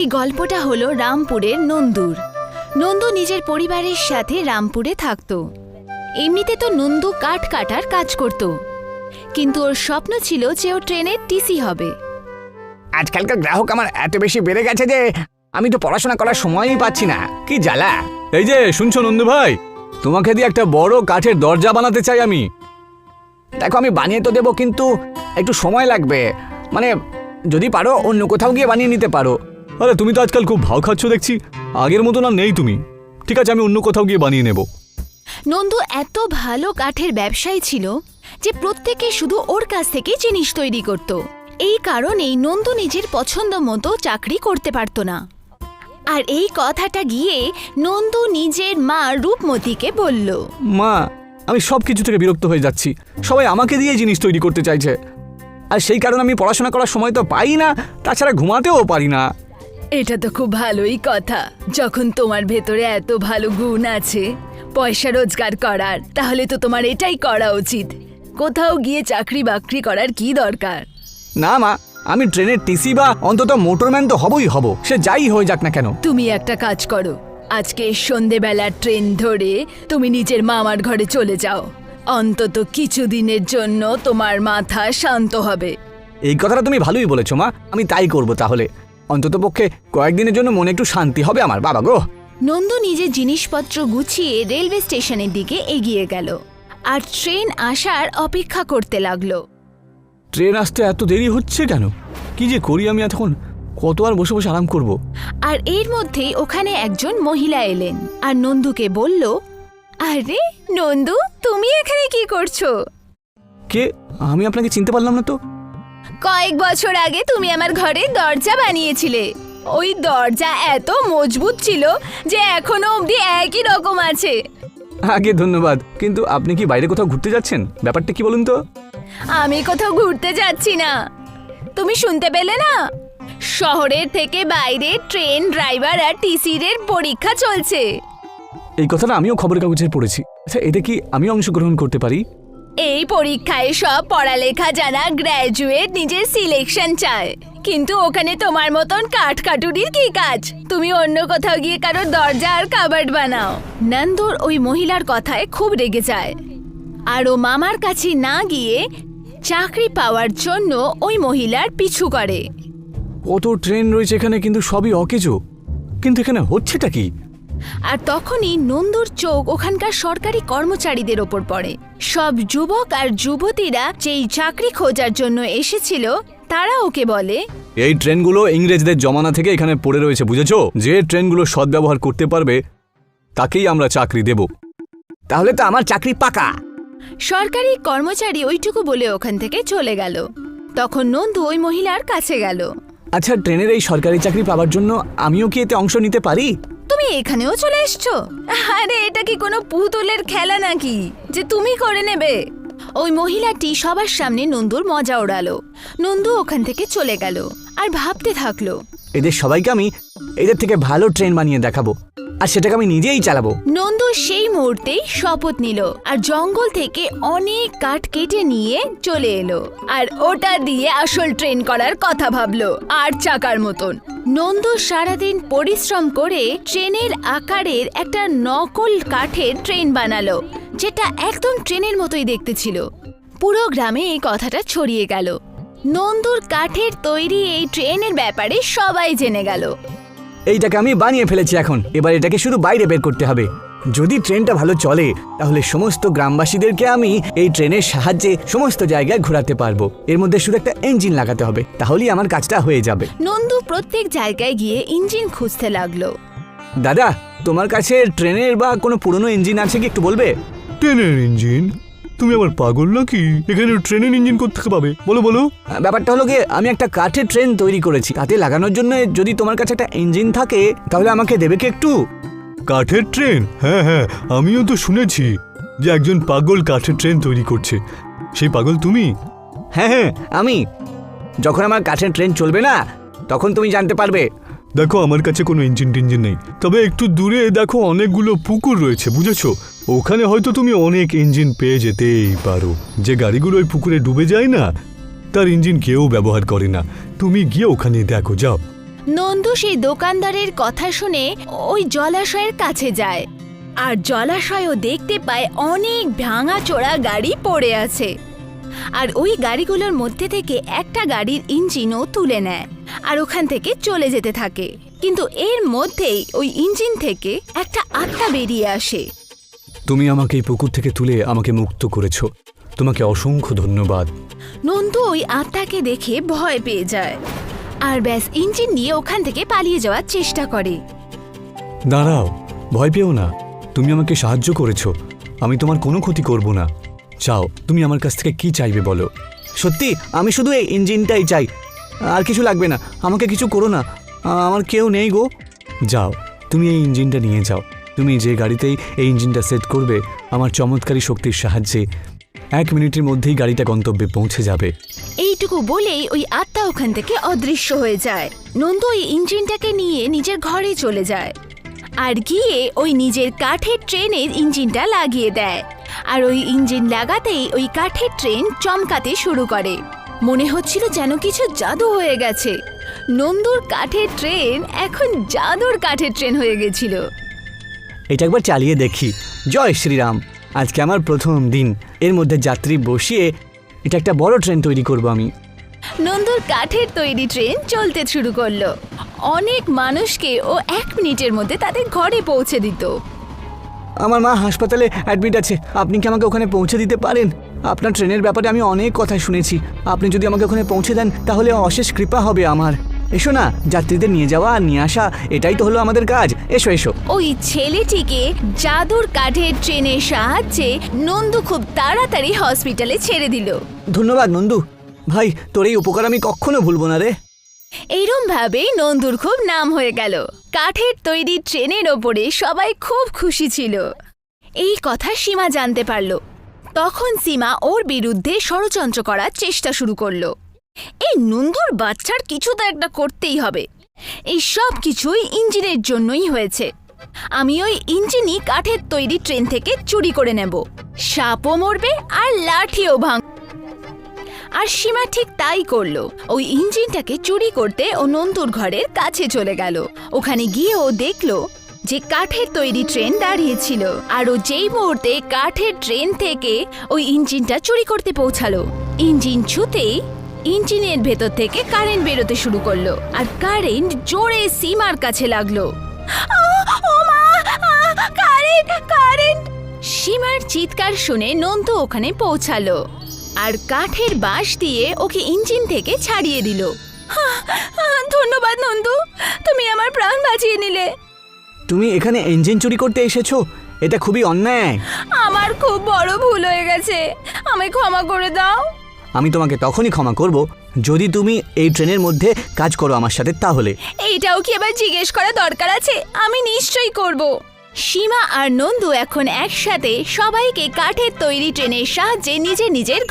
এই গল্পটা হলো রামপুরের নন্দুর। নন্দু নিজের পরিবারের সাথে রামপুরে থাকতো। এমনিতে তো নন্দু কাঠ কাটার কাজ করত, কিন্তু ওর স্বপ্ন ছিল যে ও ট্রেনের টিসি হবে। আজকালকার গ্রাহক আমার এত বেশি বেড়ে গেছে যে আমি তো পড়াশোনা করার সময়ই পাচ্ছি না, কি জ্বালা। এই যে শুনছো নন্দু ভাই, তোমাকে দিয়ে একটা বড় কাঠের দরজা বানাতে চাই আমি। দেখো আমি বানিয়ে তো দেবো, কিন্তু একটু সময় লাগবে। মানে যদি পারো অন্য কোথাও গিয়ে বানিয়ে নিতে পারো। আরে তুমি তো আজকাল খুব ভাও খাচ্ছ দেখছি, আগের মতো না নেই তুমি। ঠিক আছে, আমি অন্য কোথাও গিয়ে বানিয়ে নেব। নন্দু এত ভালো কাঠের ব্যবসায়ী ছিল যে প্রত্যেকে শুধু ওর কাছ থেকে জিনিস তৈরি করত। এই কারণেই নন্দু নিজের পছন্দ মতো চাকরি করতে পারত না। আর এই কথাটা গিয়ে নন্দু নিজের মা রূপমতিকে বলল, মা, আমি সব কিছু থেকে বিরক্ত হয়ে যাচ্ছি। সবাই আমাকে দিয়ে জিনিস তৈরি করতে চাইছে, আর সেই কারণে আমি পড়াশোনা করার সময় তো পাই না, তাছাড়া ঘুমাতেও পারি না। এটা তো খুব ভালোই কথা। যখন তোমার ভেতরে এত ভালো গুণ আছে পয়সা রোজগার করার, তাহলে তো তোমার এটাই করা উচিত। কোথাও গিয়ে চাকরি বাকরি করার কি দরকার? না মা, আমি ট্রেনের টিসি বা অন্তত মোটরম্যান তো হবই হব, সে যাই হয়ে যাক না কেন। তুমি একটা কাজ করো, আজকে সন্ধেবেলার ট্রেন ধরে তুমি নিজের মামার ঘরে চলে যাও। অন্তত কিছুদিনের জন্য তোমার মাথা শান্ত হবে। এই কথাটা তুমি ভালোই বলেছো মা, আমি তাই করব তাহলে। অন্তত পক্ষে কয়েকদিনের জন্য মনে একটু শান্তি হবে আমার, বাবা গো। নন্দু নিজের জিনিসপত্র গুছিয়ে রেলওয়ে স্টেশনের দিকে এগিয়ে গেল আর ট্রেন আসার অপেক্ষা করতে লাগলো। ট্রেন আসতে এত দেরি হচ্ছে কেন? কি যে করি আমি এতক্ষণ, কত আর বসে বসে আরাম করব। আর এর মধ্যেই ওখানে একজন মহিলা এলেন আর নন্দুকে বলল, আরে নন্দু, তুমি এখানে কি করছো? কে? আমি আপনাকে চিনতে পারলাম না তো। কয়েক বছর আগে তুমি আমার ঘরে দরজা বানিয়েছিলে। ওই দরজা এত মজবুত ছিল যে এখনো অবধি একই রকম আছে। আগে ধন্যবাদ, কিন্তু আপনি কি বাইরে কোথাও ঘুরতে যাচ্ছেন? ব্যাপারটা কি বলুন তো। আমি কোথাও ঘুরতে যাচ্ছি না। তুমি শুনতে পেলে না? শহরের থেকে বাইরে ট্রেন ড্রাইভার আর টিসির পরীক্ষা চলছে। এই কথাটা আমিও খবরের কাগজে পড়েছি। আচ্ছা, এতে কি আমি অংশগ্রহণ করতে পারি? এই পরীক্ষায় সব পড়ালেখা জানা গ্র্যাজুয়েট নিজের সিলেকশন চায়, কিন্তু ওখানে তোমার মতন কাঠকাটুরির কি কাজ? তুমি অন্য কোথাও গিয়ে কারোর দরজা আর কাবার্ড বানাও। নন্দুর ওই মহিলার কথায় খুব রেগে যায় আর ও মামার কাছে না গিয়ে চাকরি পাওয়ার জন্য ওই মহিলার পিছু করে। কত ট্রেন রয়েছে এখানে, কিন্তু সবই অকেজো। কিন্তু এখানে হচ্ছেটা কি? আর তখনই নন্দুর চোখ ওখানকার সরকারি কর্মচারীদের ওপর পড়ে। সব যুবক আর যুবতীরা যেই চাকরি খোঁজার জন্য এসেছিল তারা ওকে বলে, এই ট্রেনগুলো ইংরেজদের জমানা থেকে এখানে পড়ে রয়েছে, বুঝেছো? যে ট্রেনগুলো সদ্ব্যবহার করতে পারবে তাকেই আমরা চাকরি দেব। তাহলে তো আমার চাকরি পাকা। সরকারি কর্মচারী ওইটুকু বলে ওখান থেকে চলে গেল। তখন নন্দু ওই মহিলার কাছে গেল। আচ্ছা, ট্রেনের এই সরকারি চাকরি পাওয়ার জন্য আমিও কি এতে অংশ নিতে পারি? তুমি এখানেও চলে এসছো? আরে এটা কি কোনো পুতুলের খেলা নাকি যে তুমি করে নেবে? ওই মহিলাটি সবার সামনে নন্দুর মজা ওড়ালো। নন্দু ওখান থেকে চলে গেল আর ভাবতে থাকলো, এদের সবাইকে আমি এদের থেকে ভালো ট্রেন বানিয়ে দেখাবো, আর সেটাকে আমি নিজেই চালাবো। নন্দু সেই মুহূর্তেই শপথ নিল আর জঙ্গল থেকে অনেক কাঠ কেটে নিয়ে চলে এলো আর ওটা দিয়ে আসল ট্রেন করার কথা ভাবলো, আর চাকার মতন। নন্দু সারাদিন পরিশ্রম করে ট্রেনের আকারের একটা নকল কাঠের ট্রেন বানালো, যেটা একদম ট্রেনের মতোই দেখতে ছিল। পুরো গ্রামে এই কথাটা ছড়িয়ে গেল। নন্দুর কাঠের তৈরি এই ট্রেনের ব্যাপারে সবাই জেনে গেল। এইটাকে আমি বানিয়ে ফেলেছি, এখন এবার এটাকে শুধু বাইরে বের করতে হবে। যদি ট্রেনটা ভালো চলে তাহলে সমস্ত গ্রামবাসীদেরকে আমি এই ট্রেনের সাহায্যে সমস্ত জায়গায় ঘোরাতে পারবো। এর মধ্যে শুধু একটা ইঞ্জিন লাগাতে হবে, তাহলেই আমার কাজটা হয়ে যাবে। নন্দু প্রত্যেক জায়গায় গিয়ে ইঞ্জিন খুঁজতে লাগলো। দাদা, তোমার কাছে ট্রেনের বা কোনো পুরনো ইঞ্জিন আছে কি, একটু বলবে? ট্রেনের ইঞ্জিন? তুমি আবার পাগল নাকি? এখানে ট্রেনের ইঞ্জিন কোত্থেকে পাবে? বলো বলো। ব্যাপারটা হলো গিয়ে আমি একটা কাঠের ট্রেন তৈরি করেছি, তাতে লাগানোর জন্য যদি তোমার কাছে একটা ইঞ্জিন থাকে তাহলে আমাকে দেবে কি একটু? কাঠের ট্রেন? হ্যাঁ হ্যাঁ, আমিও তো শুনেছি যে একজন পাগল কাঠের ট্রেন তৈরি করছে। সেই পাগল তুমি? হ্যাঁ হ্যাঁ আমি। যখন আমার কাঠের ট্রেন চলবে না তখন তুমি জানতে পারবে। দেখো, আমার কাছে কোনো ইঞ্জিন টিঞ্জিন নেই, তবে একটু দূরে দেখো অনেকগুলো পুকুর রয়েছে, বুঝেছো? ওখানে হয়তো তুমি অনেক ইঞ্জিন পেয়ে যেতেই পারো। যে গাড়িগুলো ওই পুকুরে ডুবে যায় না, তার ইঞ্জিন কেউ ব্যবহার করে না। তুমি গিয়ে ওখানে দেখো, যাও। নন্দু সেই দোকানদারের কথা শুনে ওই জলাশয়ের কাছে যায় আর জলাশয়ও দেখতে পায় অনেক ভাঙাচোরা গাড়ি পড়ে আছে। আর ওই গাড়িগুলোর মধ্যে থেকে একটা গাড়ির ইঞ্জিনও তুলে নেয় আর ওখান থেকে চলে যেতে থাকে। কিন্তু এর মধ্যেই ওই ইঞ্জিন থেকে একটা আত্মা বেরিয়ে আসে। তুমি আমাকে এই পুকুর থেকে তুলে আমাকে মুক্ত করেছো, তোমাকে অসংখ্য ধন্যবাদ। নন্দু ওই আত্মাকে দেখে ভয় পেয়ে যায় আর ব্যাস ইঞ্জিন নিয়ে ওখান থেকে পালিয়ে যাওয়ার চেষ্টা করে। দাঁড়াও, ভয় পেও না, তুমি আমাকে সাহায্য করেছো, আমি তোমার কোনো ক্ষতি করব না। চাও তুমি আমার কাছ থেকে কি চাইবে বলো? সত্যি আমি শুধু এই ইঞ্জিনটাই চাই, আর কিছু লাগবে না। আমাকে কিছু করো না, আমার কেউ নেই গো। যাও, তুমি এই ইঞ্জিনটা নিয়ে যাও। তুমি যে গাড়িতেই এই ইঞ্জিনটা সেট করবে, আমার চমৎকারী শক্তির সাহায্যে 1 মিনিটের মধ্যেই গাড়িটা গন্তব্যে পৌঁছে যাবে। এইটুকু বলেই ওই আত্মা ওখান থেকে অদৃশ্য হয়ে যায়। নন্দু ওই ইঞ্জিনটাকে নিয়ে নিজের ঘরে চলে যায় আর গিয়ে ওই নিজের কাঠের ট্রেনের ইঞ্জিনটা লাগিয়ে দেয়। আর ওই ইঞ্জিন লাগাতেই ওই কাঠের ট্রেন চমকাতে শুরু করে। মনে হচ্ছিল যেন কিছু জাদু হয়ে গেছে। নন্দুর কাঠের ট্রেন এখন জাদুর কাঠের ট্রেন হয়ে গেছিল। এটা একবার চালিয়ে দেখি। জয় শ্রীরাম। আজকে আমার প্রথম দিন, এর মধ্যে যাত্রী বসিয়ে এটা একটা বড় ট্রেন তৈরি করব আমি। নন্দুর কাঠের তৈরি ট্রেন চলতে শুরু করলো। অনেক মানুষকে ও 1 মিনিটের মধ্যে তাদের ঘরে পৌঁছে দিত। আমার মা হাসপাতালে অ্যাডমিট আছে, আপনি কি আমাকে ওখানে পৌঁছে দিতে পারেন? আপনার ট্রেনের ব্যাপারে আমি অনেক কথা শুনেছি, আপনি যদি আমাকে ওখানে পৌঁছে দেন তাহলে অশেষ কৃপা হবে আমার। এসো না, যাত্রীদের নিয়ে যাওয়া আর নিয়ে আসা, এটাই তো হলো আমাদের কাজ। এসো এসো। ওই ছেলেটিকে জাদুর কাঠের ট্রেনের সাহায্যে নন্দু খুব তাড়াতাড়ি হসপিটালে ছেড়ে দিল। ধন্যবাদ নন্দু ভাই, তোর এই উপকার আমি কখনো ভুলবো না রে। এইরম ভাবেই নন্দুর খুব নাম হয়ে গেল। কাঠের তৈরি ট্রেনের ওপরে সবাই খুব খুশি ছিল। এই কথা সীমা জানতে পারল। তখন সীমা ওর বিরুদ্ধে ষড়যন্ত্র করার চেষ্টা শুরু করলো। এই নন্দুর বাচ্চার কিছু তো একটা করতেই হবে। এই সব কিছুই ইঞ্জিনের জন্যই হয়েছে। আমি ওই ইঞ্জিনই কাঠের তৈরি ট্রেন থেকে চুরি করে নেব। সাপও মরবে আর লাঠিও ভাঙ। আর সীমা ঠিক তাই করলো। ওই ইঞ্জিনটাকে চুরি করতে ও নন্দুর ঘরের কাছে চলে গেল। ওখানে গিয়ে ও দেখলো যে কাঠের তৈরি ট্রেন দাঁড়িয়েছিল। আর ও যেই মুহূর্তে কাঠের ট্রেন থেকে ওই ইঞ্জিনটা চুরি করতে পৌঁছালো, ইঞ্জিন ছুতেই ইঞ্জিনের ভেতর থেকে কারেন্ট বেরোতে শুরু করলো। আর কারেন্ট জোরে সীমার কাছে লাগলো। কারেন্ট! সীমার চিৎকার শুনে নন্দু ওখানে পৌঁছালো আর কাঠের বাঁশ দিয়ে ওকে ইঞ্জিন থেকে ছাড়িয়ে দিল। ধন্যবাদ নন্দু, তুমি আমার প্রাণ বাঁচিয়ে নিলে। তুমি এখানে ইঞ্জিন চুরি করতে এসেছো, এটা খুবই অন্যায়। আমার খুব বড় ভুল হয়ে গেছে, আমায় ক্ষমা করে দাও। আমি তোমাকে তখনই ক্ষমা করব যদি তুমি এই ট্রেনের মধ্যে কাজ করো আমার সাথে। তাহলে এইটাও কি এবার জিজ্ঞেস করা দরকার আছে? আমি নিশ্চয়ই করব। সীমা আর নন্দু এখন একসাথে সবাইকে কাঠের তৈরি ট্রেনের সাহায্যে নিজের